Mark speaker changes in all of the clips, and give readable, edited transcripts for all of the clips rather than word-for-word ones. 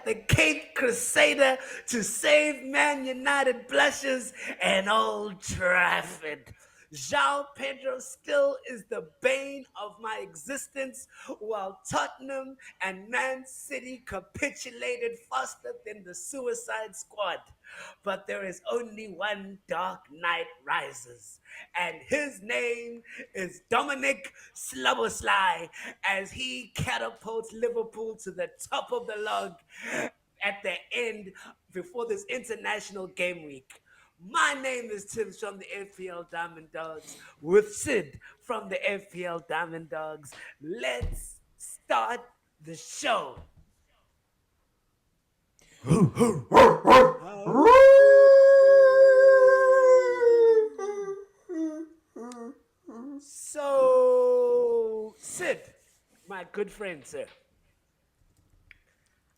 Speaker 1: the Cape Crusader to save Man United blushes and Old Trafford. João Pedro still is the bane of my existence, while Tottenham and Man City capitulated faster than the Suicide Squad. But there is only one Dark Knight rises, and his name is Dominic Slobosly, as he catapults Liverpool to the top of the log at the end before this international game week. My name is Tibbs from the FPL Diamond Dogs with Sid from the FPL Diamond Dogs. Let's start the show. So, Sid, my good friend, sir,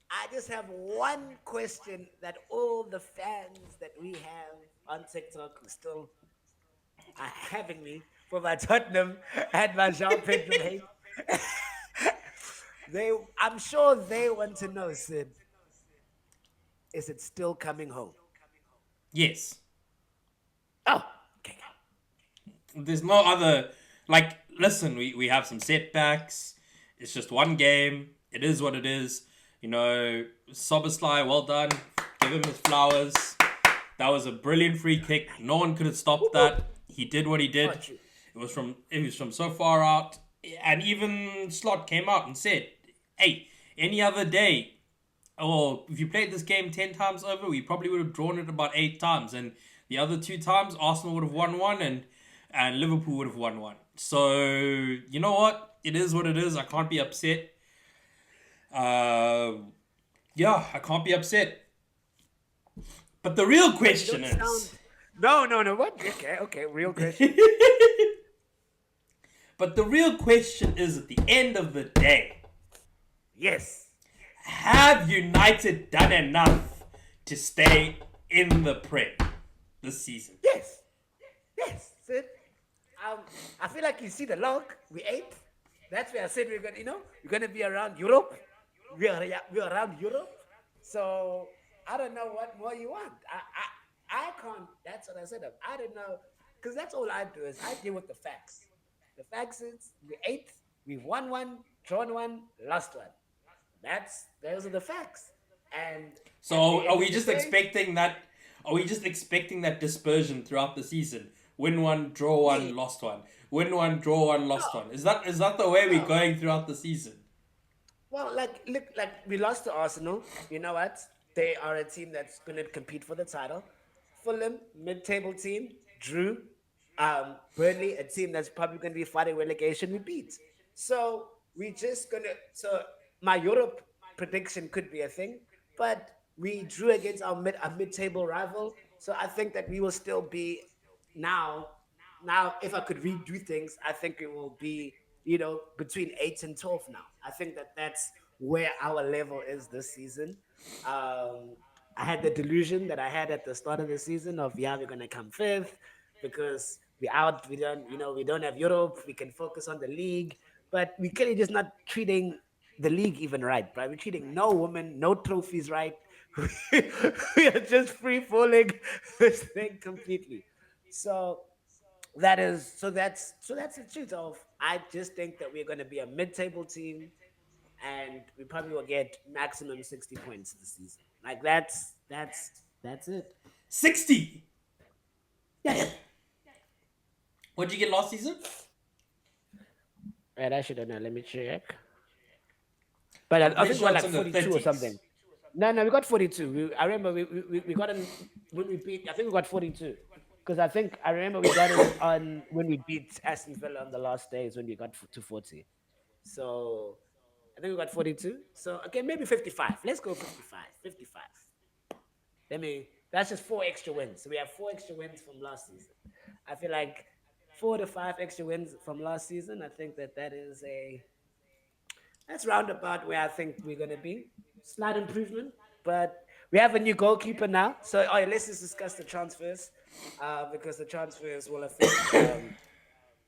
Speaker 1: I just have one question that all the fans that we have on TikTok who still are having me for my Tottenham and my Jean Pedro hate. I'm sure they want to know, Sid, is it still coming home?
Speaker 2: Yes.
Speaker 1: Oh, okay.
Speaker 2: There's no other. Like, listen, we have some setbacks. It's just one game. It is what it is. Soboslai, well done. Give him his flowers. That was a brilliant free kick. No one could have stopped that. He did what he did. It was from so far out. And even Slot came out and said, hey, any other day, or if you played this game 10 times over, we probably would have drawn it about 8 times. And the other 2 times, Arsenal would have won one and Liverpool would have won one. So, you know what? It is what it is. I can't be upset. I can't be upset. But the real question is...
Speaker 1: No. What? Okay. Real question.
Speaker 2: But the real question is, at the end of the day...
Speaker 1: Yes.
Speaker 2: Have United done enough to stay in the Prem this season?
Speaker 1: Yes, Sid. I feel like you see the log. We ate. That's where I said we're gonna be around Europe. We're around Europe. So I don't know what more you want. I can't. That's what I said. I don't know, because that's all I do is I deal with the facts. The facts is we ate. We've won one, drawn one, lost one. Those are the facts. And
Speaker 2: so are we just expecting that? Are we just expecting that dispersion throughout the season? Win one, draw one, lost one. Win one, draw one, lost one. Is that the way we're going throughout the season?
Speaker 1: Well, look, we lost to Arsenal. You know what? They are a team that's going to compete for the title. Fulham, mid-table team, drew. Burnley, a team that's probably going to be fighting relegation, we beat. So we just gonna. So my Europe prediction could be a thing, but we drew against our mid-table rival. So I think that we will still be now. Now, if I could redo things, I think it will be between 8 and 12 now. I think that that's where our level is this season. I had the delusion that I had at the start of the season of we're gonna come fifth because we don't have Europe. We can focus on the league, but we clearly just not treating the league even right, right? We're treating no women, no trophies right. We are just free falling this thing completely. So that's the truth of I just think that we're going to be a mid-table team, and we probably will get maximum 60 points this season. Like that's it.
Speaker 2: 60.
Speaker 1: Yeah.
Speaker 2: What did you get last season?
Speaker 1: Right, I should know. Let me check. But I think we
Speaker 2: Sure,
Speaker 1: got
Speaker 2: it's
Speaker 1: like
Speaker 2: in the
Speaker 1: 42 or
Speaker 2: 30s.
Speaker 1: something. No, we got 42. I remember we got in when we beat. I think we got 42 because I think I remember we got it on when we beat Aston Villa on the last days when we got to 40. So I think we got 42. So okay, maybe 55. Let's go 55. 55. That's just 4 extra wins. So we have 4 extra wins from last season. I feel like 4 to 5 extra wins from last season. I think that's roundabout where I think we're gonna be. Slight improvement, but we have a new goalkeeper now. So let's just discuss the transfers, because the transfers will affect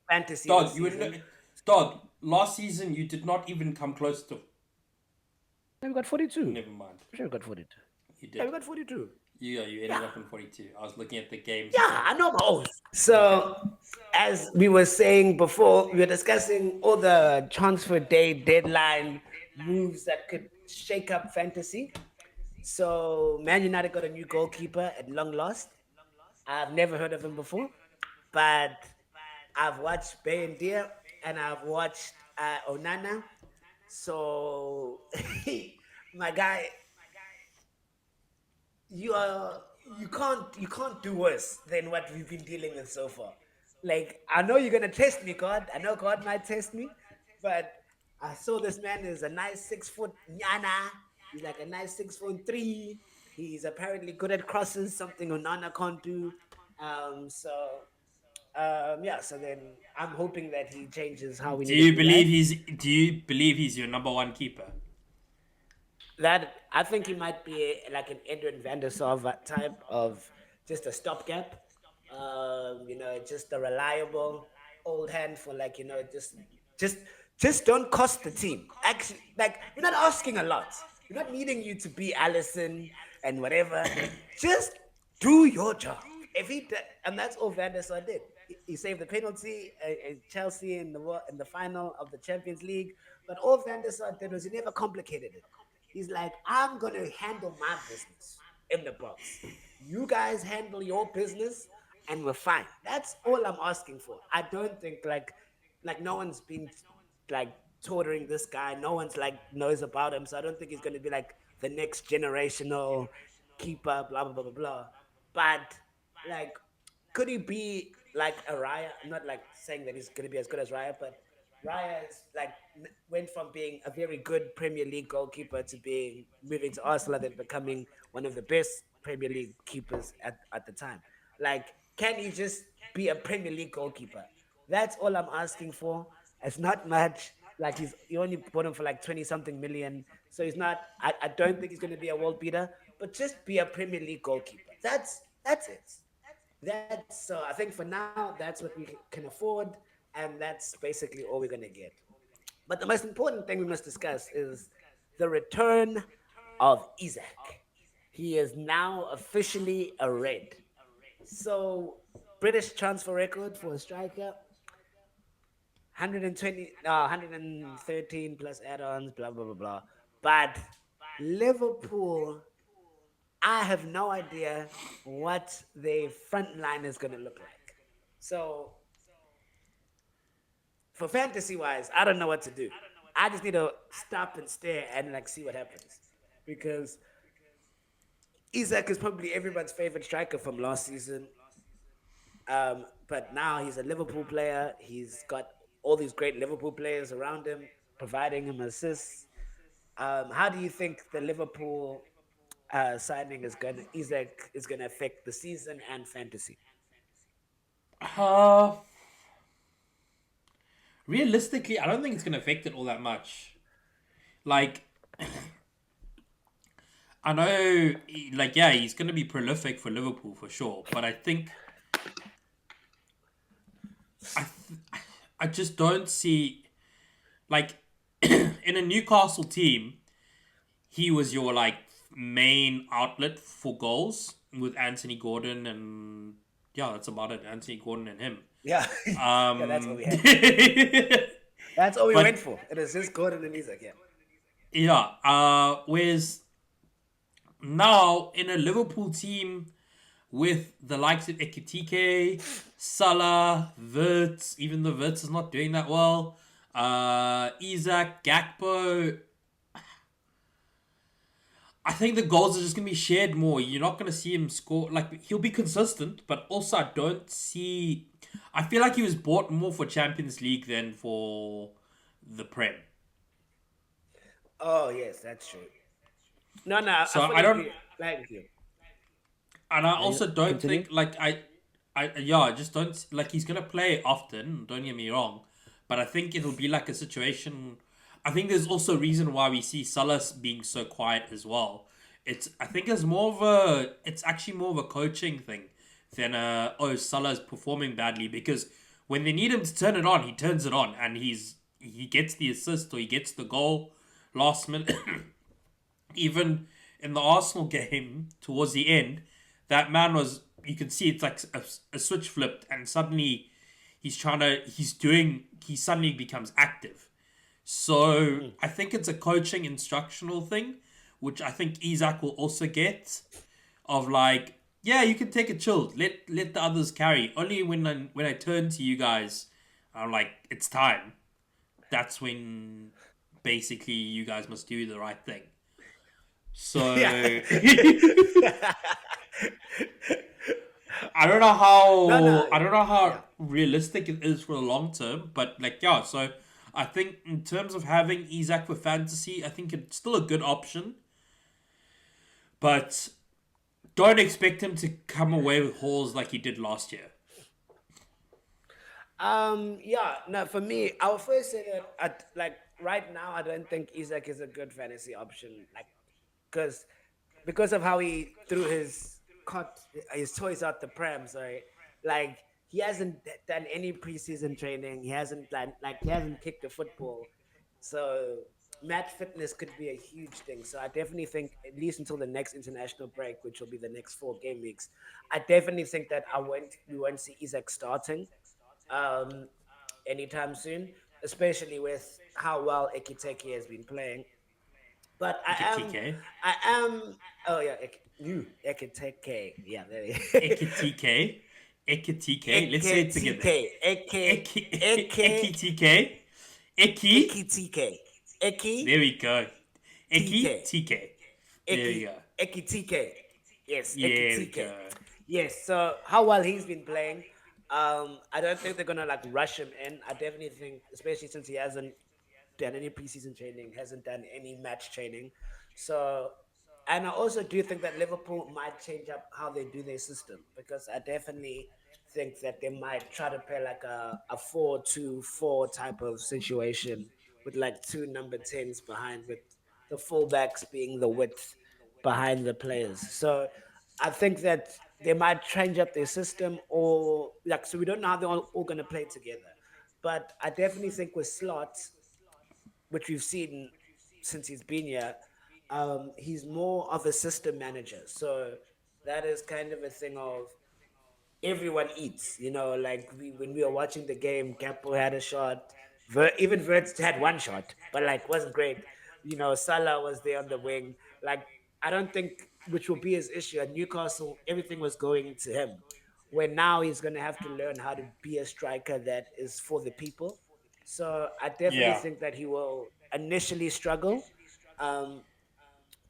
Speaker 1: fantasy this
Speaker 2: Dog,
Speaker 1: season.
Speaker 2: dog. Last season you did not even come close to.
Speaker 1: Yeah, we got 42.
Speaker 2: Never mind.
Speaker 1: I'm sure we got 42.
Speaker 2: You
Speaker 1: Yeah, we
Speaker 2: did.
Speaker 1: got 42.
Speaker 2: You ended
Speaker 1: Yeah.
Speaker 2: up in 42. I was looking at the games
Speaker 1: Yeah, I
Speaker 2: played.
Speaker 1: know my O's.
Speaker 2: Okay.
Speaker 1: So, as we were saying before, we were discussing all the transfer day deadline moves that could shake up fantasy. So, Man United got a new goalkeeper at long last. I've never heard of him before, but I've watched Bay and Deer and I've watched Onana. So, my guy, you can't do worse than what we've been dealing with so far. Like I know you're gonna test me, God. I know God might test me, but I saw this man is a nice 6 foot nyana. He's like a nice 6 foot three. He's apparently good at crosses, something Onana can't do. Yeah. So then I'm hoping that he changes how we need to do life.
Speaker 2: Do you believe he's your number one keeper?
Speaker 1: That I think he might be like an Edwin van der Sar type of just a stopgap. Just a reliable old hand for like just just don't cost the team. Actually, like we're not asking a lot. We're not needing you to be Allison and whatever. Just do your job. And that's all Van der Sar did. He saved the penalty in Chelsea in the final of the Champions League. But all Van der Sar did was he never complicated it. He's like, I'm gonna handle my business in the box. You guys handle your business, and we're fine. That's all I'm asking for. I don't think like no one's been like tutoring this guy. No one's like knows about him, so I don't think he's gonna be like the next generational keeper. Blah blah blah blah blah. But like, could he be like a Raya? I'm not like saying that he's gonna be as good as Raya, but Raya is like went from being a very good Premier League goalkeeper to being moving to Arsenal and becoming one of the best Premier League keepers at the time. Like, can he just be a Premier League goalkeeper? That's all I'm asking for. It's not much. Like you only bought him for like 20 something million. So he's not I don't think he's gonna be a world beater, but just be a Premier League goalkeeper. That's it. That's so I think for now that's what we can afford, and that's basically all we're gonna get. But the most important thing we must discuss is the return of Isaac. He is now officially a red. So British transfer record for a striker: 120, no, 113 plus add-ons, blah blah blah blah. But Liverpool, I have no idea what the front line is going to look like. So for fantasy wise, I don't know what to do. I just need to stop and stare and like see what happens, because Isaac is probably everyone's favorite striker from last season. But now he's a Liverpool player. He's got all these great Liverpool players around him, providing him assists. How do you think the Liverpool signing Isaac is gonna affect the season and fantasy?
Speaker 2: Uh, Realistically, I don't think it's going to affect it all that much. Like, I know, like, yeah, he's going to be prolific for Liverpool for sure, but I think I just don't see like in a Newcastle team, he was your like main outlet for goals with Anthony Gordon and yeah, that's about it. Anthony Gordon and him.
Speaker 1: Yeah, yeah, that's all
Speaker 2: Um,
Speaker 1: we had. That's all we went
Speaker 2: but
Speaker 1: for. It is just Gordon and Isaac. Yeah.
Speaker 2: yeah, whereas now in a Liverpool team with the likes of Ekitike, Salah, Wirtz, even though Wirtz is not doing that well, Isaac, Gakpo, I think the goals are just going to be shared more. You're not going to see him score. Like, he'll be consistent, but also I don't see. I feel like he was bought more for Champions League than for the Prem.
Speaker 1: Oh yes, that's true. No, no, I
Speaker 2: So I
Speaker 1: fully
Speaker 2: don't.
Speaker 1: agree. Like with you.
Speaker 2: And I
Speaker 1: Yeah,
Speaker 2: also don't
Speaker 1: continue.
Speaker 2: think like yeah, I just don't like he's gonna play often. Don't get me wrong, but I think it'll be like a situation. I think there's also a reason why we see Salah being so quiet as well. I think it's actually more of a coaching thing than Salah's performing badly, because when they need him to turn it on, he turns it on and he gets the assist or he gets the goal last minute. Even in the Arsenal game towards the end, that man was, you can see it's like a switch flipped, and suddenly he suddenly becomes active. So
Speaker 1: Mm.
Speaker 2: I think it's a coaching instructional thing, which I think Isaac will also get, of like, yeah, you can take it chilled. Let the others carry. Only when I turn to you guys, I'm like, it's time. That's when basically you guys must do the right thing.
Speaker 1: Yeah.
Speaker 2: So
Speaker 1: No, no.
Speaker 2: I don't know
Speaker 1: Yeah.
Speaker 2: how realistic it is for the long term, but like, yeah. So I think in terms of having Isaac for fantasy, I think it's still a good option, but don't expect him to come away with hauls like he did last year.
Speaker 1: Yeah, no, for me, I would first say that like right now, I don't think Isaac is a good fantasy option. Like, because of how he threw his toys out the pram. Sorry, like he hasn't done any preseason training. He hasn't done like he hasn't kicked a football. So match fitness could be a huge thing. So I definitely think at least until the next international break, which will be the next 4 game weeks, I definitely think that we won't see Isaac starting um, anytime soon, especially with how well Ekiteke has been playing. But
Speaker 2: Ekitike,
Speaker 1: I am. Oh yeah, Ekiteke. Yeah, there you
Speaker 2: Ekitike, Ekitike. Let's say it together.
Speaker 1: Ekiteke, Eke,
Speaker 2: Ekitike, Eki.
Speaker 1: Ekiteke, Eki
Speaker 2: There we go.
Speaker 1: TK,
Speaker 2: Ekitike. There we
Speaker 1: Eki,
Speaker 2: go.
Speaker 1: Ekiteke. Yes,
Speaker 2: There we
Speaker 1: Ekiteke.
Speaker 2: go.
Speaker 1: Yes. So how well he's been playing, I don't think they're gonna like rush him in. I definitely think, especially since he hasn't done any preseason training, hasn't done any match training. So, and I also do think that Liverpool might change up how they do their system because I definitely think that they might try to play like a 4-2-4 type of situation with like two number 10s behind, with the fullbacks being the width behind the players. So I think that they might change up their system or like, so we don't know how they're all going to play together. But I definitely think with Slot, which we've seen since he's been here, he's more of a system manager. So that is kind of a thing of everyone eats. Like when we were watching the game, Capo had a shot. Even Verts had one shot, but like wasn't great. Salah was there on the wing. Like I don't think, which will be his issue at Newcastle, everything was going to him. Where now he's going to have to learn how to be a striker that is for the people. So I definitely
Speaker 2: Yeah.
Speaker 1: think that he will initially struggle. Um,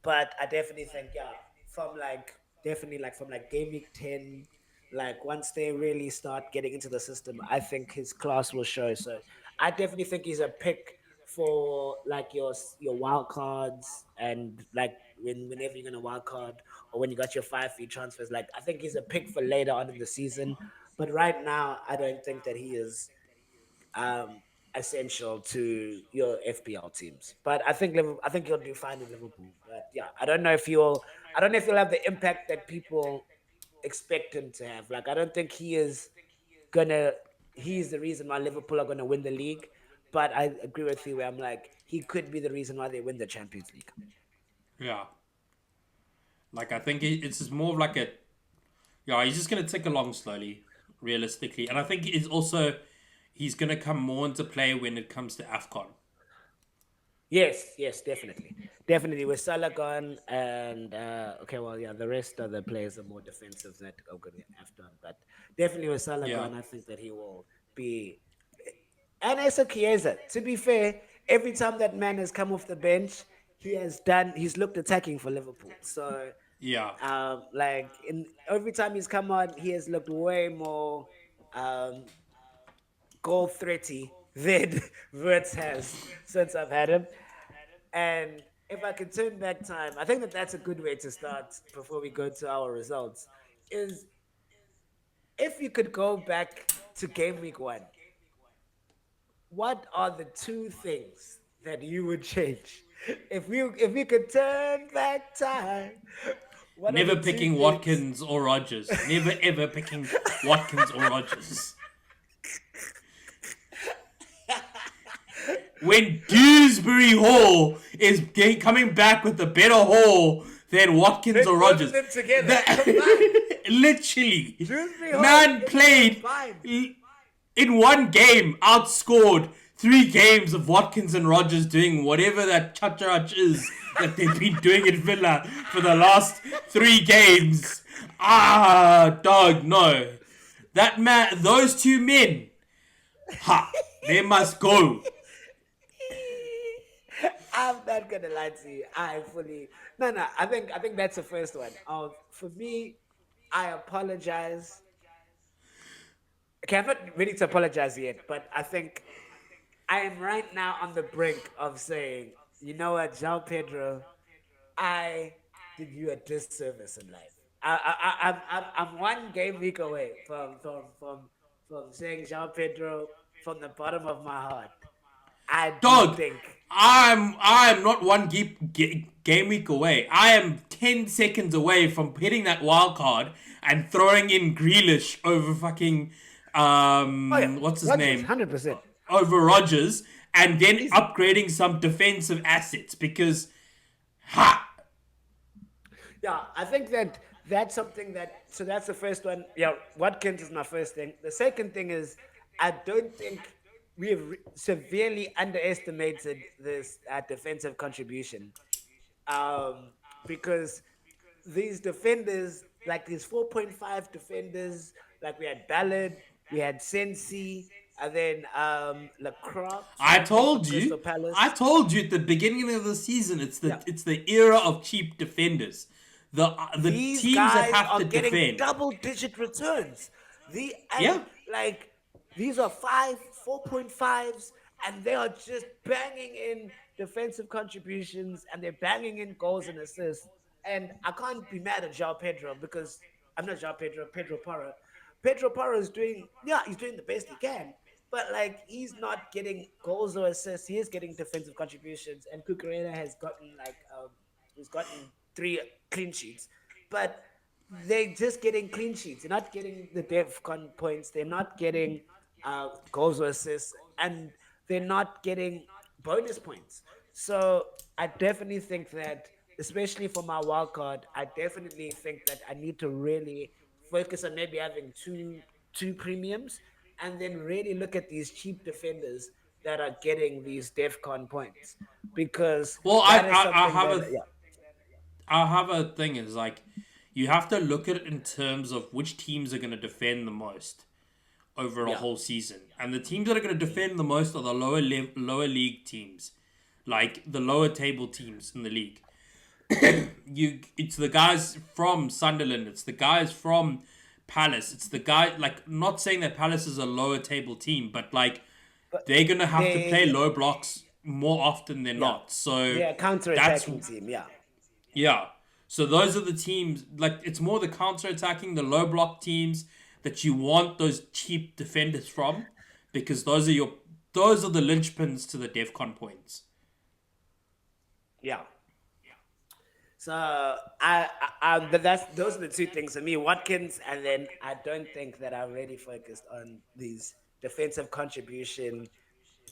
Speaker 1: but I definitely think, yeah, from like definitely like from like game week 10, like once they really start getting into the system, I think his class will show. So I definitely think he's a pick for like your wild cards, and like whenever you're gonna wild card or when you got your 5 fee transfers, like I think he's a pick for later on in the season. But right now I don't think that he is um, essential to your FPL teams. But I think he'll do fine in Liverpool. But yeah, I don't know if he'll have the impact that people expect him to have. Like I don't think gonna he's the reason why Liverpool are gonna win the league. But I agree with you where I'm like, he could be the reason why they win the Champions League.
Speaker 2: Yeah. Like I think it's just more of like a, yeah, he's just gonna tick along slowly, realistically, and I think it's also he's gonna come more into play when it comes to Afcon.
Speaker 1: Yes, yes, definitely. Definitely with Salah gone and okay, well yeah, the rest of the players are more defensive that are gonna have done. But definitely with Salah
Speaker 2: Yeah.
Speaker 1: gone, I think that he will be, and Esa Chiesa, to be fair, every time that man has come off the bench, he's looked attacking for Liverpool. So
Speaker 2: Yeah.
Speaker 1: like in every time he's come on, he has looked way more um goal threaty than Verts has since I've had him. And if I could turn back time, I think that that's a good way to start before we go to our results. Is if you could go back to game week 1, what are the two things that you would change? If you could turn back time, what are the
Speaker 2: Never
Speaker 1: two
Speaker 2: picking
Speaker 1: things?
Speaker 2: Watkins or Rogers. Never ever picking Watkins or Rogers. when Dewsbury Hall is coming back with a better haul than Watkins
Speaker 1: Then
Speaker 2: or
Speaker 1: both of
Speaker 2: Rogers.
Speaker 1: them together
Speaker 2: That
Speaker 1: combined.
Speaker 2: literally,
Speaker 1: Dewsbury Hall
Speaker 2: man
Speaker 1: is
Speaker 2: played
Speaker 1: combined.
Speaker 2: in one game, outscored 3 games of Watkins and Rogers doing whatever that chacharach is that they've been doing in Villa for the last 3 games. Ah, dog, no. That man, those 2 men, ha, they must go.
Speaker 1: I'm not gonna lie to you. I fully no. I think that's the first one. For me, I apologize. Okay, I'm not ready to apologize yet, but I think I am right now on the brink of saying, you know what, João Pedro, I did you a disservice in life. I'm 1 game week away from saying João Pedro from the bottom of my heart. I do
Speaker 2: Dog,
Speaker 1: think
Speaker 2: I'm not one game week away. I am 10 seconds away from hitting that wild card and throwing in Grealish over fucking
Speaker 1: oh yeah,
Speaker 2: what's his
Speaker 1: Rogers,
Speaker 2: name,
Speaker 1: 100%.
Speaker 2: over Rogers, and then
Speaker 1: Easy.
Speaker 2: upgrading some defensive assets because ha.
Speaker 1: Yeah, I think that's something that. So that's the first one. Yeah, Watkins is my first thing. The second thing is, I don't think we have severely underestimated this defensive contribution. Um, because these defenders, like these 4.5 defenders, like we had Ballard, we had Sensi, and then Lacroix
Speaker 2: I
Speaker 1: from
Speaker 2: told
Speaker 1: Crystal
Speaker 2: you. I
Speaker 1: Palace.
Speaker 2: told you at the beginning of the season. It's
Speaker 1: Yeah,
Speaker 2: the era of cheap defenders. The
Speaker 1: these
Speaker 2: teams that
Speaker 1: guys
Speaker 2: have
Speaker 1: are
Speaker 2: to
Speaker 1: getting
Speaker 2: defend.
Speaker 1: double digit returns. The
Speaker 2: Yeah.
Speaker 1: and like these are 4.5s, and they are just banging in defensive contributions and they're banging in goals and assists. And I can't be mad at João Pedro because I'm not João Pedro, Pedro Porro. Pedro Porro is doing, yeah, he's doing the best he can, but like he's not getting goals or assists. He is getting defensive contributions, and Cucurella has gotten he's gotten 3 clean sheets, but they're just getting clean sheets. They're not getting the DEFCON points. They're not getting goals or assists, and they're not getting bonus points. So I definitely think that, especially for my wild card, I definitely think that I need to really focus on maybe having two premiums, and then really look at these cheap defenders that are getting these DEFCON points, because
Speaker 2: Well,
Speaker 1: that is something that yeah.
Speaker 2: I have a thing is like you have to look at it in terms of which teams are going to defend the most over a
Speaker 1: Yeah.
Speaker 2: whole season, and the teams that are going to defend the most are the lower league teams, like the lower table teams in the league. It's the guys from Sunderland, it's the guys from Palace, it's the guy, like, not saying that Palace is a lower table team, but like
Speaker 1: But
Speaker 2: they're gonna have to play
Speaker 1: they,
Speaker 2: low blocks more often than
Speaker 1: yeah,
Speaker 2: not. So
Speaker 1: they're a
Speaker 2: that's
Speaker 1: counter-attacking team. Yeah,
Speaker 2: yeah. So those are the teams, like it's more the counter attacking, the low block teams that you want those cheap defenders from, because those are the linchpins to the DEFCON points.
Speaker 1: yeah. So that's those are the 2 things for me, Watkins, and then I don't think that I'm really focused on these defensive contribution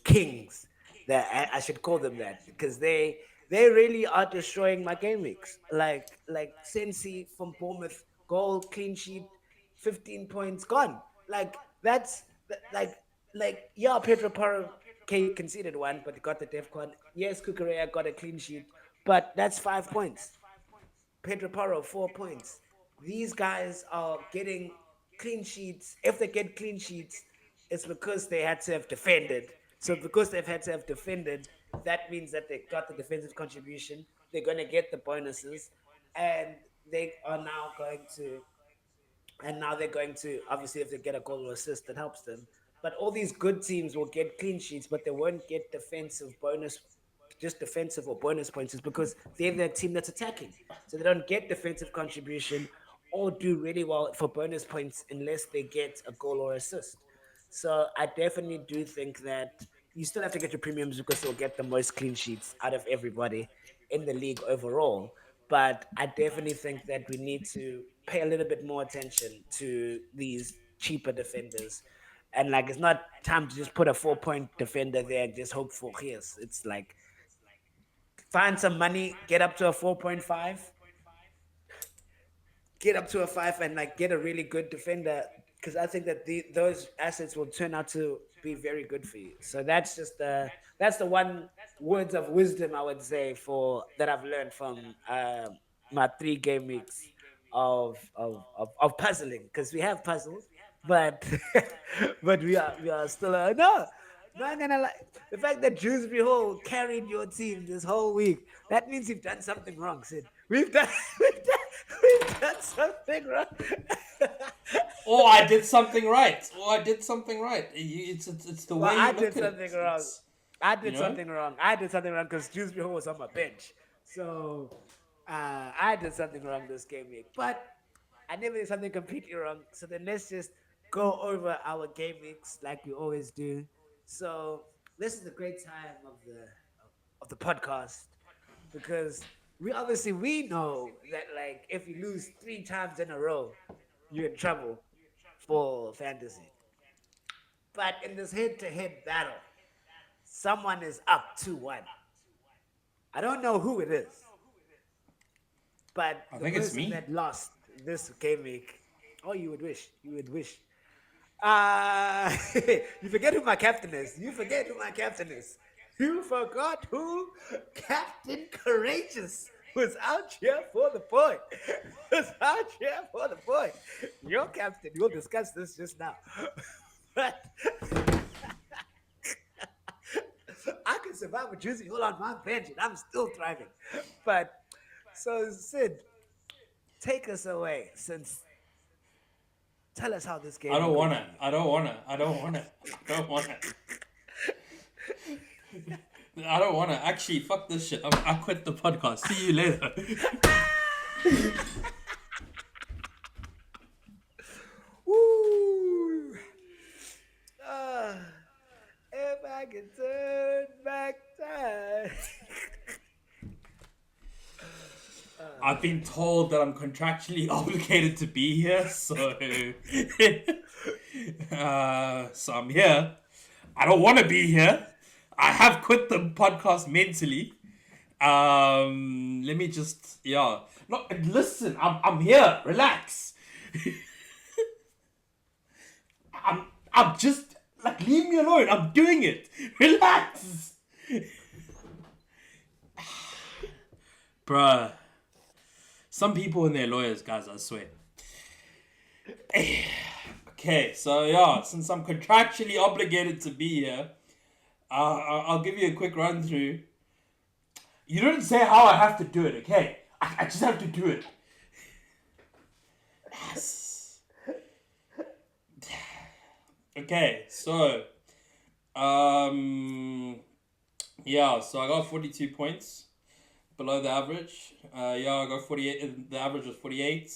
Speaker 1: kings. That I should call them that, because they really are destroying my game weeks. Like Sensi from Bournemouth, goal, clean sheet, 15 points gone. Like that's like yeah, Pedro Porro conceded one, but he got the DEFCON. Yes, Cucurella got a clean sheet, but that's 5 points. Pedro Porro, 4 points. These guys are getting clean sheets. If they get clean sheets, it's because they had to have defended. So because they've had to have defended, that means that they got the defensive contribution. They're going to get the bonuses, and they are now going to and now they're going to, obviously, if they get a goal or assist, that helps them. But all these good teams will get clean sheets, but they won't get defensive bonus, just defensive or bonus points, is because they're the team that's attacking. So they don't get defensive contribution or do really well for bonus points unless they get a goal or assist. So I definitely do think that you still have to get your premiums because they'll get the most clean sheets out of everybody in the league overall. But I definitely think that we need to pay a little bit more attention to these cheaper defenders And like it's not time to just put a 4 point defender there and just hope for chaos. It's like find some money, get up to a 4.5, get up to a 5, and like get a really good defender, because I think that those assets will turn out to be very good for you. So that's the one words of wisdom I would say for that I've learned from my 3 game weeks of puzzling, because we have puzzled, but but we are still no. Not gonna lie. The fact that Dewsbury Hall carried your team this whole week, that means you've done something wrong, Sid. We've done we've done something wrong.
Speaker 2: Or I did something right. Or I did something right. It's the
Speaker 1: Well,
Speaker 2: way
Speaker 1: I
Speaker 2: you
Speaker 1: did
Speaker 2: look at it.
Speaker 1: something wrong.
Speaker 2: It's
Speaker 1: I
Speaker 2: you
Speaker 1: did
Speaker 2: know.
Speaker 1: something wrong. I did something wrong because Dewsbury Hall was on my bench. So I did something wrong this game week. But I never did something completely wrong. So then let's just go over our game weeks like we always do. So this is the great time of the podcast, because we know that like if you lose 3 times in a row, you're in trouble for fantasy. But in this head-to-head battle, someone is up 2-1. I don't know who it is, but
Speaker 2: I
Speaker 1: the
Speaker 2: think it's
Speaker 1: person
Speaker 2: me.
Speaker 1: that lost this game week, oh, you would wish. You forget who my captain is. You forget who my captain is. You forgot who Captain Courageous was out here for the point. Was out here for the point. Your captain, we'll discuss this just now. But I can survive with Juicy Hole on my bench and I'm still thriving. But so Sid, take us away, since tell us how this
Speaker 2: I
Speaker 1: game
Speaker 2: don't
Speaker 1: week went
Speaker 2: wanna.
Speaker 1: for you.
Speaker 2: I don't wanna. I don't wanna. I don't wanna. I don't wanna. Actually, fuck this shit. I quit the podcast. See you later.
Speaker 1: Woo! Ah, if I could turn back time.
Speaker 2: I've been told that I'm contractually obligated to be here, so so I'm here. I don't want to be here. I have quit the podcast mentally. Let me just No, listen. I'm here. Relax. I'm just like leave me alone. I'm doing it. Relax, bruh. Some people and their lawyers, guys. I swear. Okay, so since I'm contractually obligated to be here, I'll give you a quick run through. You didn't say how I have to do it, okay? I just have to do it. Yes. Okay, so so I got 42 points below the average. I got 48. The average was 48.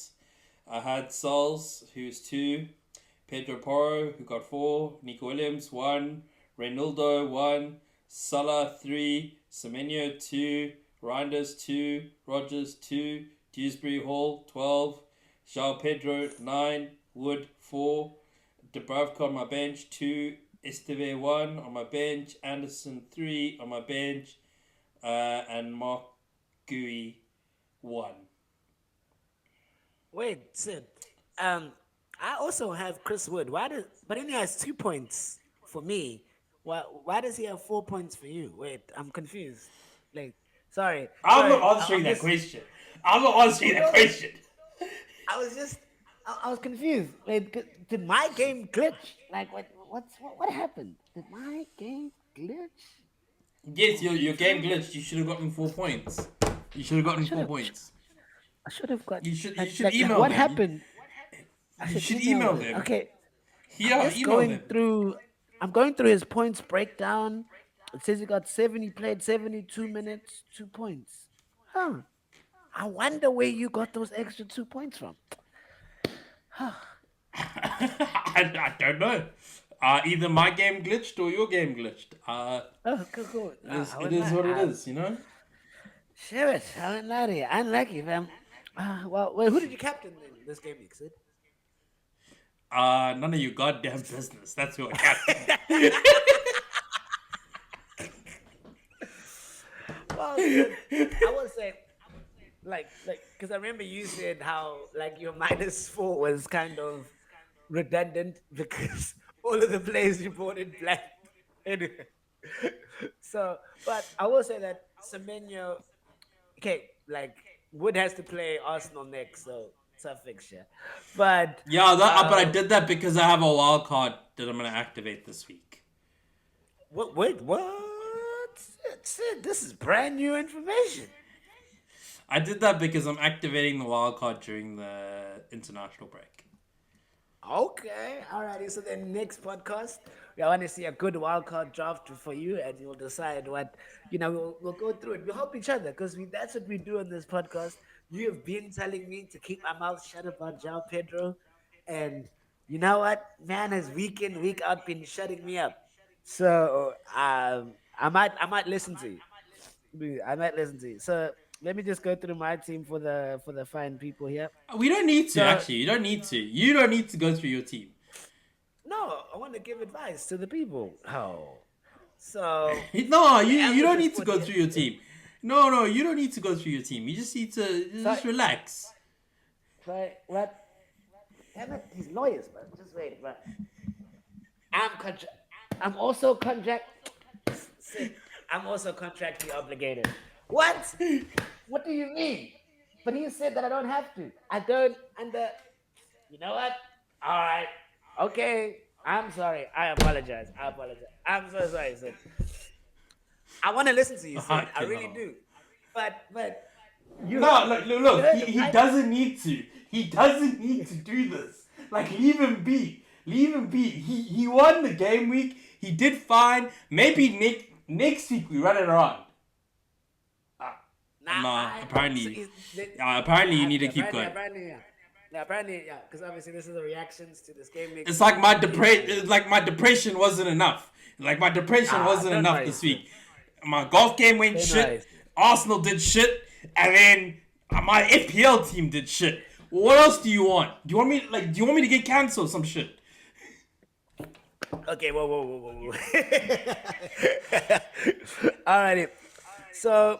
Speaker 2: I had Sauls, who's 2. Pedro Porro, who got 4. Nico Williams, 1. Reynaldo, 1. Salah, 3. Semenyo, 2. Reinders, 2. Rogers, 2. Dewsbury Hall, 12. João Pedro, 9. Wood, 4. Dubravka on my bench, 2. Esteve, 1 on my bench. Anderson, 3 on my bench. And Mark Gui, 1.
Speaker 1: Wait, Sid. Um, I also have Chris Wood. But he only has 2 points for me. Why does he have 4 points for you? Wait, I'm confused. Like, sorry,
Speaker 2: I'm not
Speaker 1: I'm
Speaker 2: answering that
Speaker 1: just
Speaker 2: question. I'm not answering that
Speaker 1: no.
Speaker 2: question.
Speaker 1: I was just I was confused. Wait, did my game glitch? Like, what happened? Did my game glitch?
Speaker 2: Yes,
Speaker 1: Oh,
Speaker 2: your game
Speaker 1: fuck.
Speaker 2: glitched. You should have gotten 4 points. You should have
Speaker 1: I
Speaker 2: gotten
Speaker 1: should
Speaker 2: four
Speaker 1: have.
Speaker 2: points.
Speaker 1: I should have got
Speaker 2: You should
Speaker 1: like
Speaker 2: email
Speaker 1: what
Speaker 2: them.
Speaker 1: happened? I
Speaker 2: You
Speaker 1: should
Speaker 2: should
Speaker 1: email
Speaker 2: email
Speaker 1: them.
Speaker 2: them.
Speaker 1: Okay, I'm
Speaker 2: Yeah,
Speaker 1: just
Speaker 2: email
Speaker 1: going
Speaker 2: them.
Speaker 1: through. I'm going through his points breakdown. It says he got 70, played 72 minutes, 2 points. Huh. I wonder where you got those extra 2 points from.
Speaker 2: I don't know. Either my game glitched or your game glitched.
Speaker 1: Oh, cool, cool. I
Speaker 2: It
Speaker 1: wouldn't
Speaker 2: is
Speaker 1: lie.
Speaker 2: what it is, you know?
Speaker 1: Share it. I wouldn't lie to you. Unlucky, fam. Well, wait, who did you captain in this game week, Sid?
Speaker 2: None of your goddamn business. That's your captain.
Speaker 1: Well, dude, I would say because I remember you said how like your -4 was kind of redundant because all of the players you brought in black. Anyway, so but I will say that Semenyo, okay, like Wood has to play Arsenal next, so tough fixture. But
Speaker 2: Yeah, but I
Speaker 1: um,
Speaker 2: did that because I have a wild card that I'm gonna activate this week.
Speaker 1: what? Wait, what? This is brand new information.
Speaker 2: I did that because I'm activating the wild card during the international break.
Speaker 1: Okay, alrighty. So then next podcast, I want to see a good wildcard draft for you, and you'll decide what We'll go through it. We'll help each other because that's what we do on this podcast. You have been telling me to keep my mouth shut about João Pedro, and you know what? Man has week in week out been shutting me up. So I might listen to you. I might listen to you. So let me just go through my team for the fine people here.
Speaker 2: We don't need to
Speaker 1: So
Speaker 2: actually. You don't need to. You don't need to go through your team.
Speaker 1: no, I want to give advice to the people. Oh, so
Speaker 2: No,
Speaker 1: the
Speaker 2: you
Speaker 1: average
Speaker 2: don't
Speaker 1: is
Speaker 2: need to go
Speaker 1: 48.
Speaker 2: through your team. No, you don't need to go through your team. You just need to
Speaker 1: So,
Speaker 2: just relax.
Speaker 1: so what? Damn it, these lawyers, man. Just wait, man. I'm contra- I'm also contract. Sit. I'm also contractually obligated. What? What do you mean? But he said that I don't have to. I don't under. You know what? All right. Okay. I'm sorry. I apologize. I apologize. I'm so sorry, Sid. I want to listen to you, Sid. I
Speaker 2: Fucking
Speaker 1: really
Speaker 2: hell.
Speaker 1: do. But you
Speaker 2: No,
Speaker 1: heard
Speaker 2: look,
Speaker 1: him.
Speaker 2: look,
Speaker 1: You
Speaker 2: look.
Speaker 1: heard
Speaker 2: He,
Speaker 1: him,
Speaker 2: he
Speaker 1: right?
Speaker 2: doesn't need to. He doesn't need to do this. Like, leave him be. Leave him be. He won the game week. He did fine. Maybe next week we run it around.
Speaker 1: Nah,
Speaker 2: Nah,
Speaker 1: I. So
Speaker 2: apparently, apparently you
Speaker 1: I
Speaker 2: need
Speaker 1: have
Speaker 2: to
Speaker 1: to.
Speaker 2: keep going.
Speaker 1: Apparently, yeah. Because obviously this is the reactions to this game week,
Speaker 2: It's
Speaker 1: so
Speaker 2: like
Speaker 1: we
Speaker 2: my
Speaker 1: need to keep
Speaker 2: depression.
Speaker 1: going.
Speaker 2: It's like my depression wasn't enough. Like my depression wasn't
Speaker 1: Don't
Speaker 2: enough
Speaker 1: worry,
Speaker 2: this
Speaker 1: Sid.
Speaker 2: week. My golf game went
Speaker 1: Don't
Speaker 2: shit.
Speaker 1: worry, Sid.
Speaker 2: Arsenal did shit, and then my FPL team did shit. What else do you want? Do you want me like? Do you want me to get cancelled? Some shit.
Speaker 1: Okay, whoa, whoa, whoa, whoa, whoa. Alrighty. So,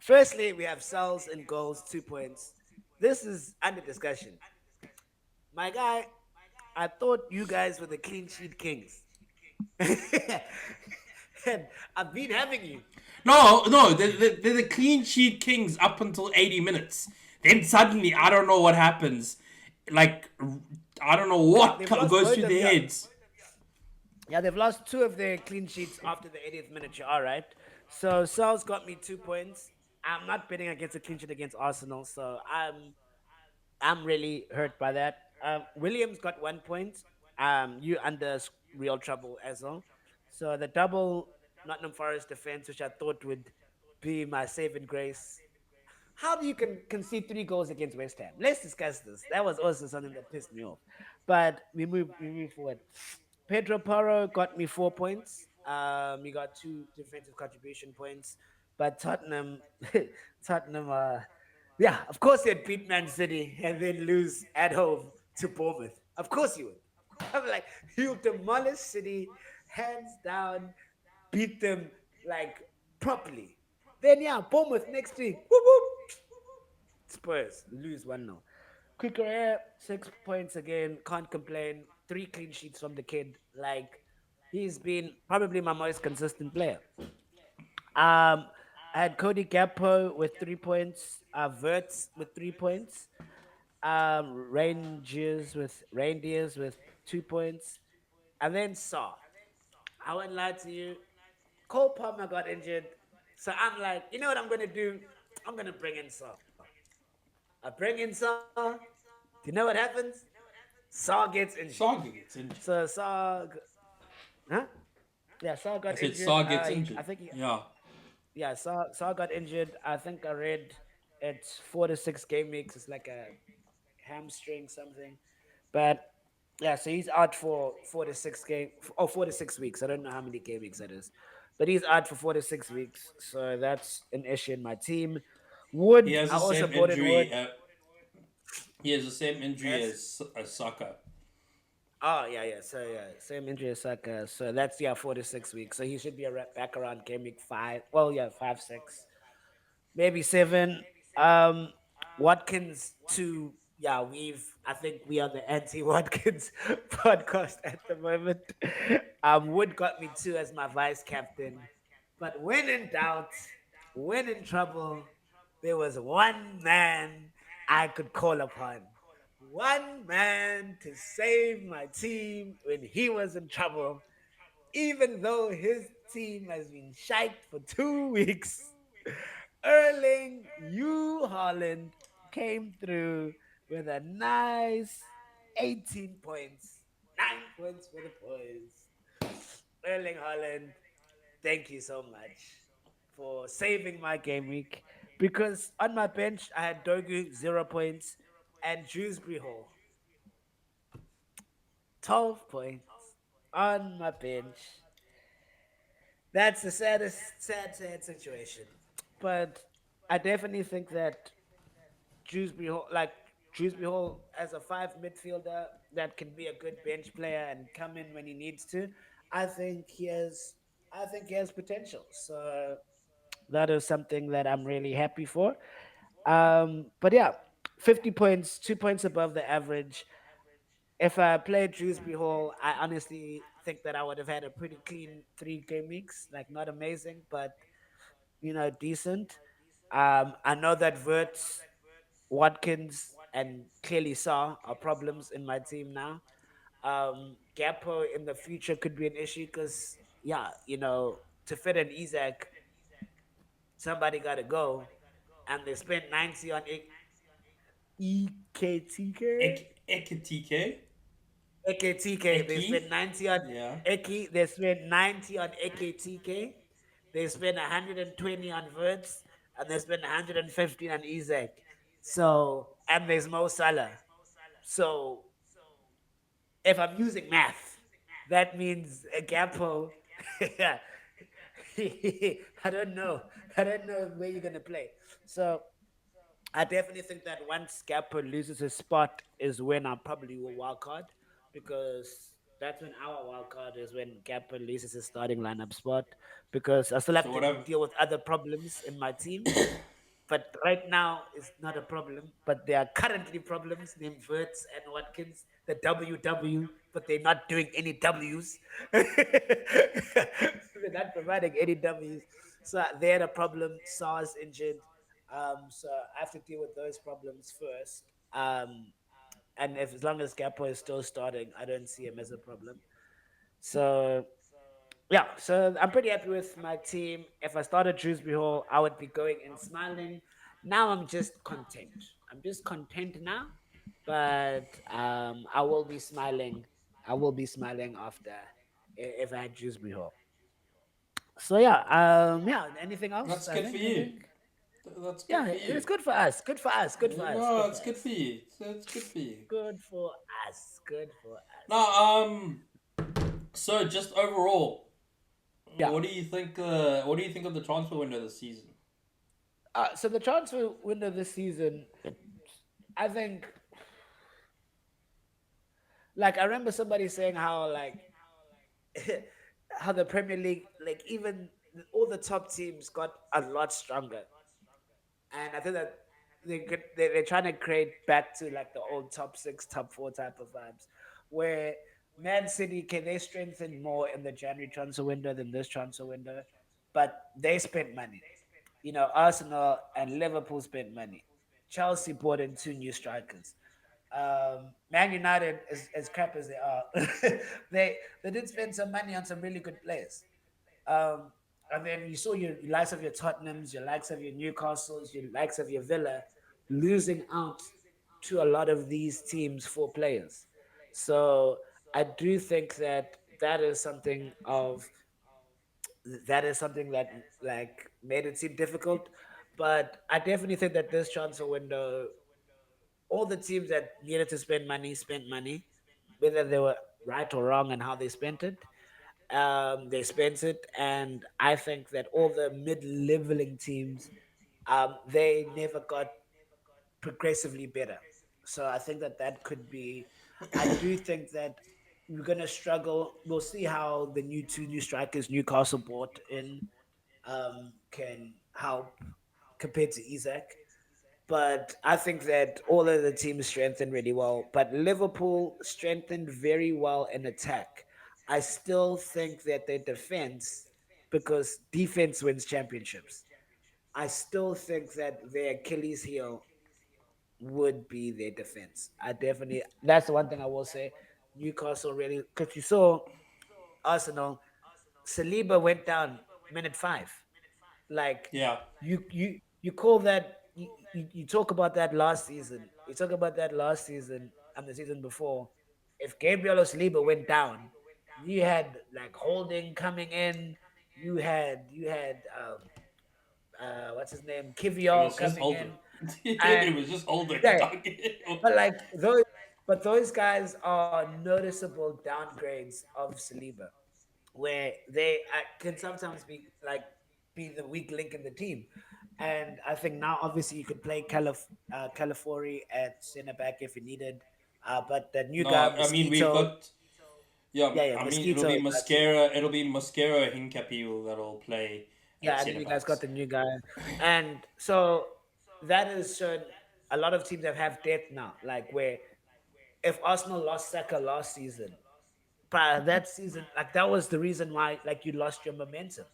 Speaker 1: firstly, we have cells and goals, 2 points. This is under discussion. My guy, I thought you guys were the clean sheet kings. And I've been having you.
Speaker 2: No, they're the clean sheet kings up until 80 minutes. Then suddenly, I don't know what happens. Like, I don't know
Speaker 1: Yeah,
Speaker 2: what
Speaker 1: they've lost
Speaker 2: goes
Speaker 1: both
Speaker 2: through
Speaker 1: of
Speaker 2: their
Speaker 1: yeah.
Speaker 2: heads.
Speaker 1: Yeah, they've lost two of their clean sheets after the 80th minute. You're all right. So Sal's got me 2 points. I'm not betting against a clean sheet against Arsenal, so I'm really hurt by that. Williams got 1 point. You under real trouble as well. So the double Nottingham Forest defense, which I thought would be my saving grace. How do you concede 3 goals against West Ham? Let's discuss this. That was also something that pissed me off. But we move forward. Pedro Porro got me 4 points. He got two defensive contribution points. But Tottenham, Tottenham, yeah, of course they'd beat Man City and then lose at home to Bournemouth. Of course you would. I'm like, you'll demolish City hands down, beat them like properly. Then yeah, Bournemouth next week. Whoop whoop. Spurs lose 1-0. Quicker 6 points again. Can't complain. 3 clean sheets from the kid. Like he's been probably my most consistent player. Um, I had Cody Gappo with 3 points. Verts with 3 points. Reindeers with 2 points. And then Saw. I won't lie to you. Cole Palmer got injured. So I'm like, you know what I'm gonna do? I'm gonna bring in Saw. I bring in Saw. Do you know what happens? Saw gets injured.
Speaker 2: Saga gets injured.
Speaker 1: So huh? Yeah, Saw
Speaker 2: I
Speaker 1: got
Speaker 2: said
Speaker 1: injured.
Speaker 2: Saw gets
Speaker 1: I
Speaker 2: injured.
Speaker 1: think
Speaker 2: Yeah.
Speaker 1: yeah, Saw got injured. I think I read it's 4 to 6 game weeks. It's like a hamstring something, but yeah, so he's out for 4 to 6 weeks. I don't know how many game weeks that is, but he's out for 4 to 6 weeks. So that's an issue in my team.
Speaker 2: He
Speaker 1: Wood,
Speaker 2: has
Speaker 1: I
Speaker 2: the
Speaker 1: also
Speaker 2: same
Speaker 1: brought in
Speaker 2: injury.
Speaker 1: Wood.
Speaker 2: He has the same injury
Speaker 1: Yes.
Speaker 2: as Saka.
Speaker 1: Oh yeah, yeah. So yeah, same injury as Saka. So that's 4 to 6 weeks. So he should be back around game week 5. Well, yeah, 5, 6, maybe 7. Um, Watkins to we've I think we are the anti Watkins podcast at the moment. Wood got me too as my vice captain, but when in doubt, when in trouble, there was one man I could call upon. One man to save my team when he was in trouble, even though his team has been shite for 2 weeks. Erling U. Holland came through with a nice 18 points, 9 points for the boys. Erling Holland, thank you so much for saving my game week because on my bench I had Dogu 0 points and Dewsbury Hall 12 points on my bench. That's the saddest, sad situation. But I definitely think that Dewsbury Hall, like Dewsbury Hall, as a five midfielder that can be a good bench player and come in when he needs to, I think he has, I think he has potential. So that is something that I'm really happy for. But yeah, 50 points, 2 points above the average. If I played Dewsbury Hall, I honestly think that I would have had a pretty clean 3 game weeks. Like not amazing, but decent. I know that Verts, Watkins, and clearly Saw are problems in my team now. Gapo in the future could be an issue because to fit an Isaac, somebody got to go, and they spent 90 on EKTK.
Speaker 2: Ekitike?
Speaker 1: AKTK. They spent
Speaker 2: Eki?
Speaker 1: 90 on
Speaker 2: Yeah.
Speaker 1: Eki. They spent 90 on AKTK. They spent 120 on Verts, and they spent 115 on Isaac. So, and there's Mo Salah. So, if I'm using math, that means a Gapo. I don't know. I don't know where you're gonna play. So I definitely think that once Gapo loses his spot is when I probably will wild card because that's when our wild card is when Gapo loses his starting lineup spot because I still have
Speaker 2: So
Speaker 1: to
Speaker 2: whatever.
Speaker 1: deal with other problems in my team. But right now it's not a problem. But there are currently problems named Verts and Watkins, the WW, but they're not doing any W's. They're not providing any W's. So they're the problem. SARS injured. So I have to deal with those problems first. And if as long as Gapo is still starting, I don't see him as a problem. So yeah, so I'm pretty happy with my team. If I started Shrewsbury Hall, I would be going and smiling. Now I'm just content. I'm just content now, but I will be smiling. I will be smiling after if I had Shrewsbury Hall. So yeah, yeah. Anything else?
Speaker 2: That's
Speaker 1: I
Speaker 2: good for
Speaker 1: think. I
Speaker 2: you.
Speaker 1: think.
Speaker 2: That's good
Speaker 1: Yeah,
Speaker 2: for
Speaker 1: it's
Speaker 2: you.
Speaker 1: good for us. Good for us. Good for us.
Speaker 2: No,
Speaker 1: Good for
Speaker 2: it's good for
Speaker 1: us.
Speaker 2: you. It's good for you.
Speaker 1: Good for us. Good for
Speaker 2: Now,
Speaker 1: us.
Speaker 2: so just overall,
Speaker 1: Yeah.
Speaker 2: what do you think of the transfer window this season?
Speaker 1: So the transfer window this season, I think, like I remember somebody saying how like how the Premier League, like even all the top teams got a lot stronger, and I think that they're trying to create back to like the old top six, top four type of vibes, where Man City can they strengthen more in the January transfer window than this transfer window, but they spent money. Arsenal and Liverpool spent money. Chelsea brought in 2 new strikers. Man United, as crap as they are, they did spend some money on some really good players. Um, and then you saw your likes of your Tottenhams, your likes of your Newcastles, your likes of your Villa losing out to a lot of these teams for players. So I do think that that is something that like made it seem difficult. But I definitely think that this transfer window, all the teams that needed to spend money, whether they were right or wrong and how they spent it. They spent it, and I think that all the mid-leveling teams, they never got progressively better. So I think that that could be. I do think that. we're gonna struggle. We'll see how the two new strikers Newcastle bought in can help compared to Isaac. But I think that all of the teams strengthened really well. But Liverpool strengthened very well in attack. I still think that their defense, because defense wins championships, I still think that their Achilles heel would be their defense. I definitely, that's the one thing I will say. Newcastle really, because you saw Arsenal, Saliba went down minute 5. Like
Speaker 2: Yeah.
Speaker 1: you call that you talk about that last season. You talk about that last season and the season before. If Gabriel Saliba went down, you had like Holding coming in. You had what's his name,
Speaker 2: It
Speaker 1: Kivior
Speaker 2: was just
Speaker 1: coming
Speaker 2: older.
Speaker 1: in,
Speaker 2: It
Speaker 1: and
Speaker 2: was just older.
Speaker 1: yeah, but like those guys are noticeable downgrades of Saliba, where they can sometimes be the weak link in the team. And I think now, obviously, you could play Calafori at center back if you needed. But that new guy,
Speaker 2: No, I mean we've
Speaker 1: Mosquito,
Speaker 2: got. Yeah,
Speaker 1: yeah, yeah,
Speaker 2: I mean it'll be
Speaker 1: Mosquito. That's it.
Speaker 2: Mascara. It'll be Mascara Hincapiu that'll play at
Speaker 1: Yeah, and then
Speaker 2: centre
Speaker 1: you guys got
Speaker 2: backs.
Speaker 1: the new guy, and so that has shown a lot of teams that have depth now. Like where if Arsenal lost Saka last season, but that season, like that was the reason why like you lost your momentum.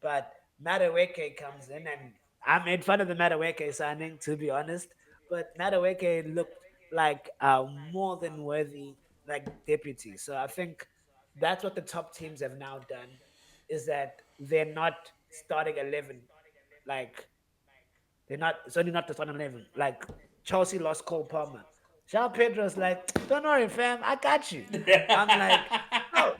Speaker 1: But Madueke comes in, and I made fun of the Madueke signing, to be honest. But Madueke looked like a more than worthy like deputy. So I think that's what the top teams have now done, is that they're not starting 11 like they're not. It's only not the starting 11. Like Chelsea lost Cole Palmer. Jean Pedro's like, don't worry, fam, I got you. I'm like, oh,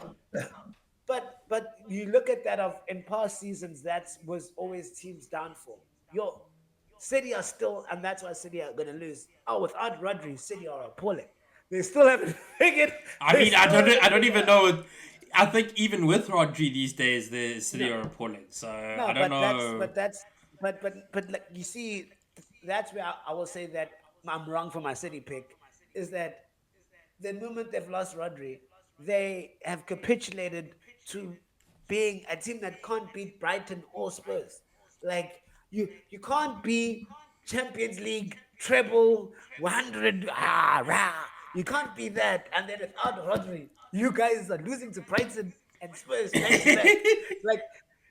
Speaker 1: but you look at that of in past seasons, that was always teams' downfall. Your City are still, and that's why City are gonna lose. Oh, without Rodri, City are appalling. They still haven't figured.
Speaker 2: I
Speaker 1: They
Speaker 2: mean,
Speaker 1: still
Speaker 2: I
Speaker 1: haven't
Speaker 2: don't
Speaker 1: figured
Speaker 2: even
Speaker 1: out.
Speaker 2: know. I think even with Rodri these days, the City
Speaker 1: No,
Speaker 2: are appalling. So I
Speaker 1: no,
Speaker 2: don't
Speaker 1: but
Speaker 2: know.
Speaker 1: like you see, that's where I will say that I'm wrong for my City pick. Is that the moment they've lost Rodri, they have capitulated to being a team that can't beat Brighton or Spurs. Like you can't be Champions League treble 100 rah. You can't be that, and then without Rodri, you guys are losing to Brighton and Spurs back to back. Like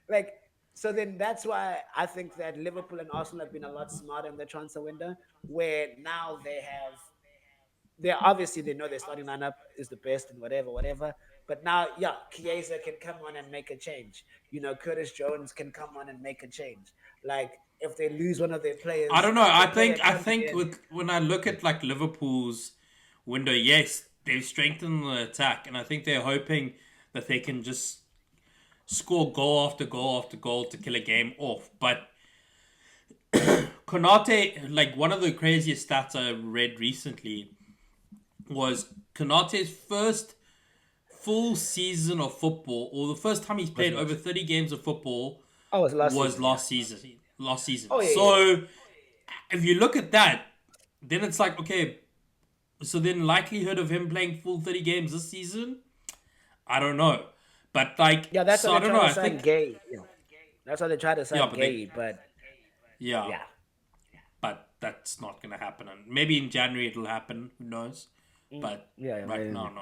Speaker 1: like so then that's why I think that Liverpool and Arsenal have been a lot smarter in the transfer window, where now they obviously they know their starting lineup is the best and whatever. But now, yeah, Chiesa can come on and make a change. Curtis Jones can come on and make a change. Like if they lose one of their
Speaker 2: I
Speaker 1: players,
Speaker 2: don't know.
Speaker 1: the player
Speaker 2: I
Speaker 1: coming
Speaker 2: think
Speaker 1: in.
Speaker 2: with when I look at like Liverpool's window, yes, they've strengthened the attack, and I think they're hoping that they can just score goal after goal after goal to kill a game off. But Konate, like one of the craziest stats I read recently was Konate's first full season of football, or the first time he's
Speaker 1: Was
Speaker 2: played
Speaker 1: what?
Speaker 2: over 30 games of football,
Speaker 1: Oh, it was last
Speaker 2: was
Speaker 1: season, yeah.
Speaker 2: last season. Last season.
Speaker 1: Oh yeah, yeah, yeah.
Speaker 2: So if you look at that, then it's like, okay, so then likelihood of him playing full 30 games this season, I don't know. But like,
Speaker 1: Yeah, that's why
Speaker 2: so
Speaker 1: they
Speaker 2: I don't
Speaker 1: try
Speaker 2: know.
Speaker 1: to
Speaker 2: I
Speaker 1: sign
Speaker 2: think,
Speaker 1: Gay. That's why they try to
Speaker 2: yeah,
Speaker 1: sign
Speaker 2: but they,
Speaker 1: Gay. But
Speaker 2: yeah,
Speaker 1: yeah,
Speaker 2: but that's not gonna happen. And maybe in January it'll happen. Who knows? But
Speaker 1: yeah, yeah,
Speaker 2: right now,
Speaker 1: maybe.
Speaker 2: no.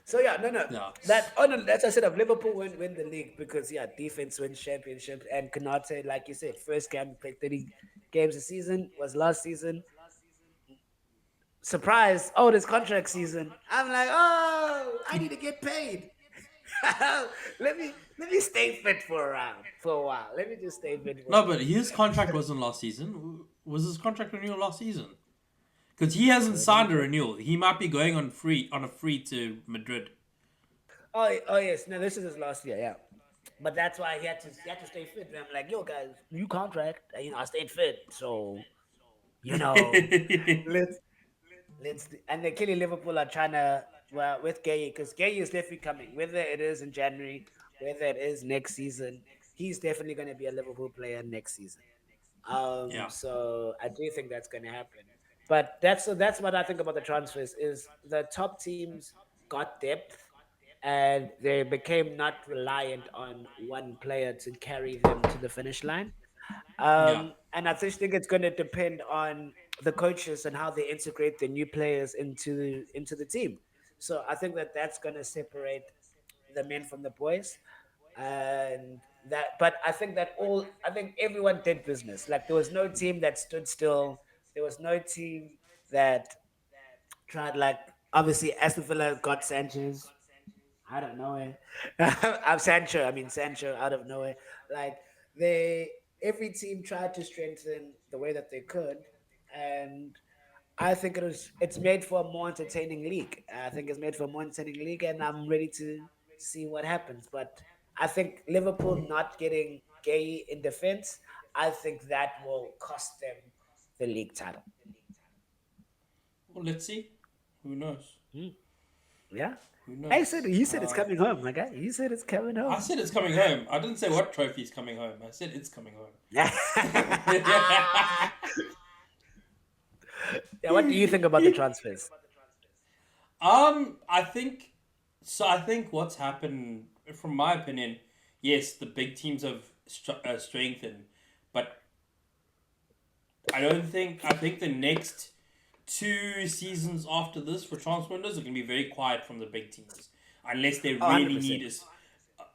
Speaker 1: So yeah, no, no.
Speaker 2: Yeah.
Speaker 1: That oh no, that's I said of Liverpool win the league because yeah, defense wins championships and Canate, like you said, first game played 30 games a season was last season. Surprise! Oh, this contract season. I'm like, oh, I need to get paid. let me stay fit for a while. Let me just stay fit for
Speaker 2: No,
Speaker 1: a
Speaker 2: but
Speaker 1: bit.
Speaker 2: his contract wasn't last season. Was his contract renewal last season? Because he hasn't
Speaker 1: Let me
Speaker 2: signed a
Speaker 1: check.
Speaker 2: renewal. He might be going on a free to Madrid.
Speaker 1: Oh yes, no, this is his last year, yeah. But that's why he had to stay fit. And I'm like, yo, guys, new contract. I stayed fit, so you know, let's and the clearly Liverpool are trying to well with Gay because Gay is definitely coming. Whether it is in January, whether it is next season, he's definitely going to be a Liverpool player next season.
Speaker 2: Yeah.
Speaker 1: So I do think that's going to happen. But that's what I think about the transfers is the top teams got depth and they became not reliant on one player to carry them to the finish line.
Speaker 2: Yeah.
Speaker 1: And I just think it's going to depend on the coaches and how they integrate the new players into the team. So I think that that's going to separate the men from the boys, and that. But I think everyone did business. Like there was no team that stood still. There was no team that tried like. Obviously, Aston Villa got Sanchez out of nowhere. I'm Sancho. I mean Sancho out of nowhere. Like they, every team tried to strengthen the way that they could, and I think it's made for a more entertaining league. I think it's made for a more entertaining league, and I'm ready to see what happens. But I think Liverpool not getting Gay in defense, I think that will cost them the league title.
Speaker 2: Well, let's see. Who knows?
Speaker 1: Hmm. Yeah.
Speaker 2: Who
Speaker 1: Hey, said
Speaker 2: knows?
Speaker 1: you said it's coming home, my guy. You said it's coming
Speaker 2: I
Speaker 1: home.
Speaker 2: said it's coming home. I didn't say what trophy's coming home. I said it's coming
Speaker 1: Yeah.
Speaker 2: home.
Speaker 1: Yeah. What do you think about the transfers?
Speaker 2: I think so. I think what's happened, from my opinion, yes, the big teams have strengthened, but I don't think. I think the next 2 seasons after this for transfer windows are going to be very quiet from the big teams, unless they
Speaker 1: Oh,
Speaker 2: really
Speaker 1: 100%.
Speaker 2: need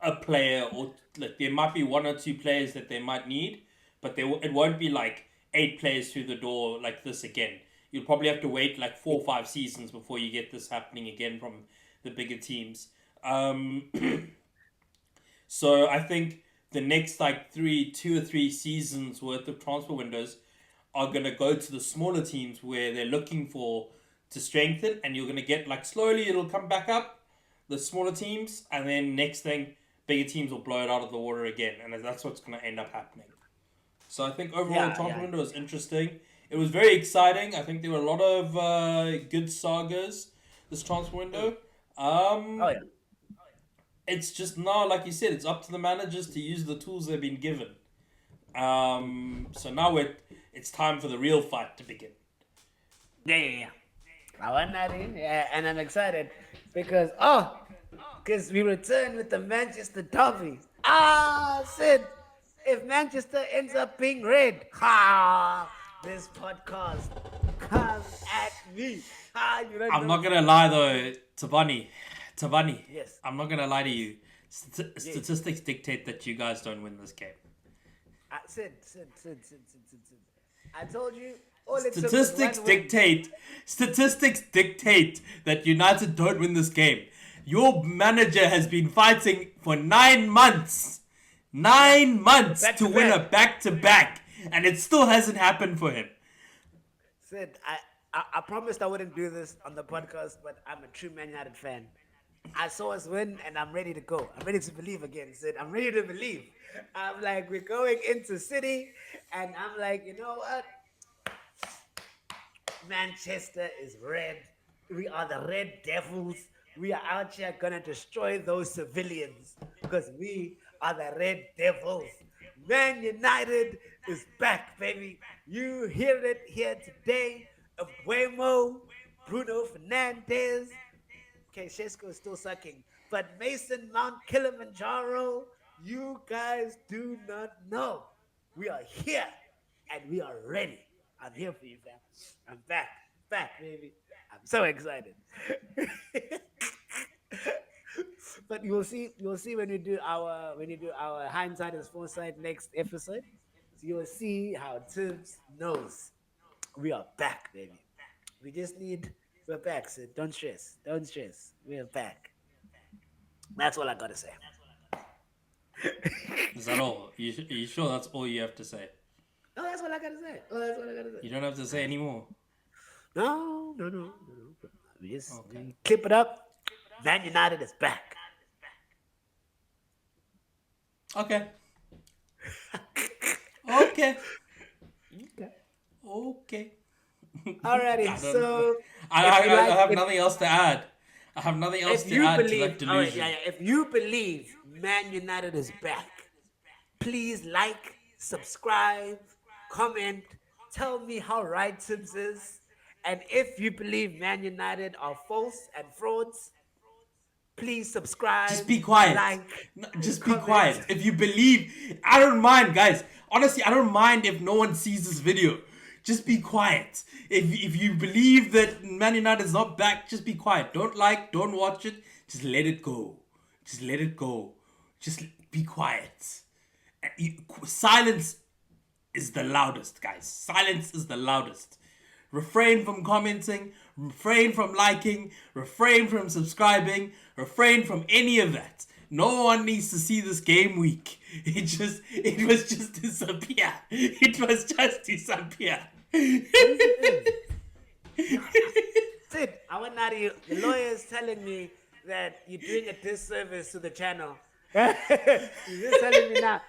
Speaker 2: a player, or like there might be one or two players that they might need, but it won't be like 8 players through the door like this again. You'll probably have to wait like 4 or 5 seasons before you get this happening again from the bigger teams. Um, so I think the next like 2 or 3 seasons worth of transfer windows are gonna go to the smaller teams where they're looking for to strengthen, and you're gonna get like slowly it'll come back up the smaller teams, and then next thing bigger teams will blow it out of the water again, and that's what's gonna end up happening. So I think overall the
Speaker 1: Yeah,
Speaker 2: transfer
Speaker 1: yeah.
Speaker 2: window was interesting. It was very exciting. I think there were a lot of good sagas this transfer
Speaker 1: Mm.
Speaker 2: window.
Speaker 1: Oh,
Speaker 2: Um,
Speaker 1: yeah.
Speaker 2: it's just now, like you said, it's up to the managers to use the tools they've been given. So now it's time for the real fight to begin.
Speaker 1: Yeah, yeah, yeah. I want that in. Yeah, and I'm excited because we return with the Manchester Derby. Sid, if Manchester ends up being red, this podcast comes at me. You don't
Speaker 2: I'm
Speaker 1: know,
Speaker 2: not
Speaker 1: Sid.
Speaker 2: gonna lie though, Tabani,
Speaker 1: Yes,
Speaker 2: I'm not gonna lie to
Speaker 1: yes,
Speaker 2: you.
Speaker 1: yes.
Speaker 2: Statistics dictate that you guys don't win this game.
Speaker 1: Sid. I told you all it took was
Speaker 2: Statistics
Speaker 1: one win.
Speaker 2: dictate. Statistics dictate that United don't win this game. Your manager has been fighting for 9 months,
Speaker 1: Yeah,
Speaker 2: 9 months
Speaker 1: back
Speaker 2: to
Speaker 1: to
Speaker 2: win a
Speaker 1: back.
Speaker 2: back to back, and it still hasn't happened for him.
Speaker 1: Sid, I promised I wouldn't do this on the podcast, but I'm a true Man United fan. I saw us win, and I'm ready to go. I'm ready to believe again, Sid. I'm ready to believe. I'm like, we're going into City, and I'm like, you know what? Manchester is red. We are the Red Devils. We are out here gonna destroy those civilians because we are the Red Devils. Man United is back, baby. You hear it here today. Embuemo, Bruno Fernandez. Okay, Shesko is still sucking. But Mason Mount Kilimanjaro, you guys do not know. We are here and we are ready. I'm here for you, fam. I'm back. Back, baby. I'm so excited. But you'll see when you do our hindsight is foresight next episode. So you'll see how Tibbs knows we are back, baby. We just need we're back, so don't stress. Don't stress. We're back. That's all I gotta say.
Speaker 2: Is that all? Are you sure that's all you have to say?
Speaker 1: No, that's all I gotta say. Oh, that's all I gotta say.
Speaker 2: You don't have to say any more.
Speaker 1: No.
Speaker 2: Okay.
Speaker 1: We clip it up. Man United is back.
Speaker 2: Okay. Okay.
Speaker 1: Okay.
Speaker 2: Okay.
Speaker 1: Alrighty.
Speaker 2: I don't.
Speaker 1: So if you
Speaker 2: I
Speaker 1: like,
Speaker 2: have nothing else to add. I have nothing else
Speaker 1: if
Speaker 2: to
Speaker 1: you
Speaker 2: add to
Speaker 1: believe,
Speaker 2: that
Speaker 1: all right,
Speaker 2: delusion.
Speaker 1: if you believe Man United is back, please like, subscribe, comment, tell me how right Tibbs is. And if you believe Man United are false and frauds, Please subscribe,
Speaker 2: Just be quiet.
Speaker 1: like,
Speaker 2: No, just be
Speaker 1: comment.
Speaker 2: quiet. If you believe, I don't mind, guys. Honestly, I don't mind if no one sees this video. Just be quiet. If you believe that Man United is not back, just be quiet. Don't like, don't watch it. Just let it go. Just let it go. Just be quiet. Silence is the loudest, guys. Silence is the loudest. Refrain from commenting, refrain from liking, refrain from subscribing, refrain from any of that. No one needs to see this game week. It was just disappear. It was just disappear.
Speaker 1: What is it? Sid, I went out of you. The lawyer is telling me that you're doing a disservice to the channel. He's just telling me now.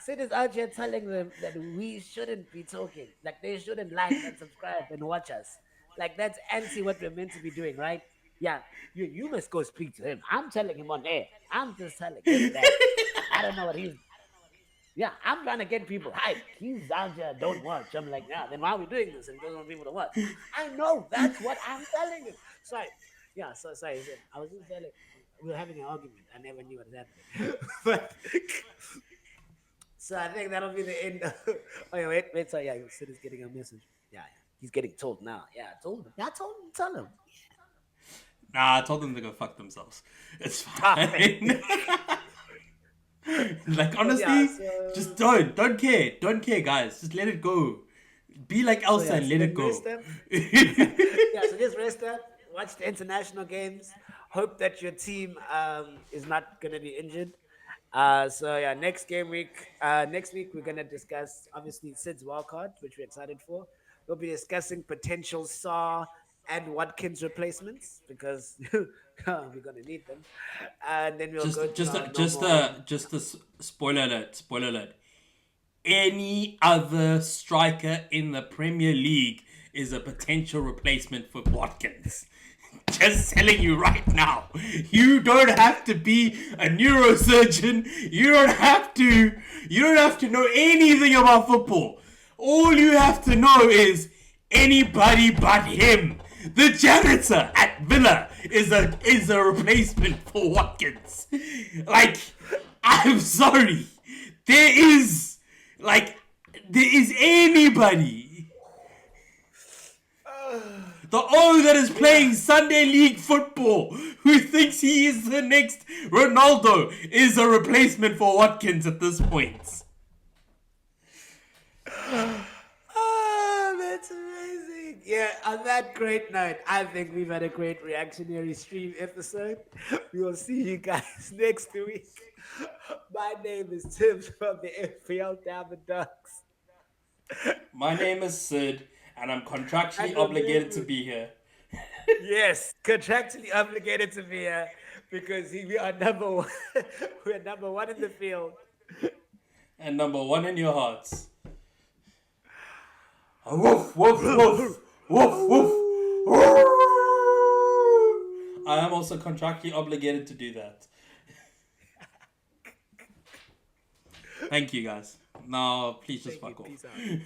Speaker 1: Sid is out here telling them that we shouldn't be talking. Like they shouldn't like and subscribe and watch us. Like that's anti what we're meant to be doing, right? Yeah, you must go speak to him. I'm telling him on air. I'm just telling him that. I don't know what he's. Yeah, I'm trying to get people hyped. He's out here, don't watch. I'm like, yeah, then why are we doing this? And he doesn't want people to watch. I know that's what I'm telling him. Sorry. Yeah, so sorry. I was just telling we were having an argument. I never knew what was happening. But so I think that'll be the end. Oh yeah, wait. So yeah, Sid is getting a message. Yeah, he's getting told now. Yeah, I told him. Yeah, I told him. Tell him.
Speaker 2: Nah, I told them to go fuck themselves. It's
Speaker 1: Ah,
Speaker 2: fine. Like
Speaker 1: but yeah,
Speaker 2: honestly, just don't care, guys. Just let it go. Be like Elsa and
Speaker 1: so
Speaker 2: let
Speaker 1: then
Speaker 2: it go.
Speaker 1: rest up. Yeah, so just rest up. Watch the international games. Hope that your team is not gonna be injured. So yeah, next week we're gonna discuss obviously Sid's wildcard, which we're excited for. We'll be discussing potential Saw and Watkins replacements because we're gonna need them, and then we'll go through our normal.
Speaker 2: Just a spoiler alert. Spoiler alert. Any other striker in the Premier League is a potential replacement for Watkins. Just telling you right now. You don't have to be a neurosurgeon. You don't have to know anything about football. All you have to know is anybody but him. The janitor at Villa is a replacement for Watkins. Like, I'm sorry. There is like there is anybody. The O that is playing Sunday League football who thinks he is the next Ronaldo is a replacement for Watkins at this point.
Speaker 1: Oh, that's amazing. Yeah, on that great note, I think we've had a great reactionary stream episode. We will see you guys next week. My name is Tim from the FPL Down the Ducks.
Speaker 2: My name is Sid, and I'm contractually
Speaker 1: And
Speaker 2: obligated to
Speaker 1: remember,
Speaker 2: be here.
Speaker 1: yes, contractually obligated to be here because we are number one. We're number one in the field.
Speaker 2: And number one in your hearts. Woof, woof, woof. Woof, woof. I am also contractually obligated to do that. Thank you, guys. Now, please just
Speaker 1: Thank you.
Speaker 2: fuck off.
Speaker 1: Peace out.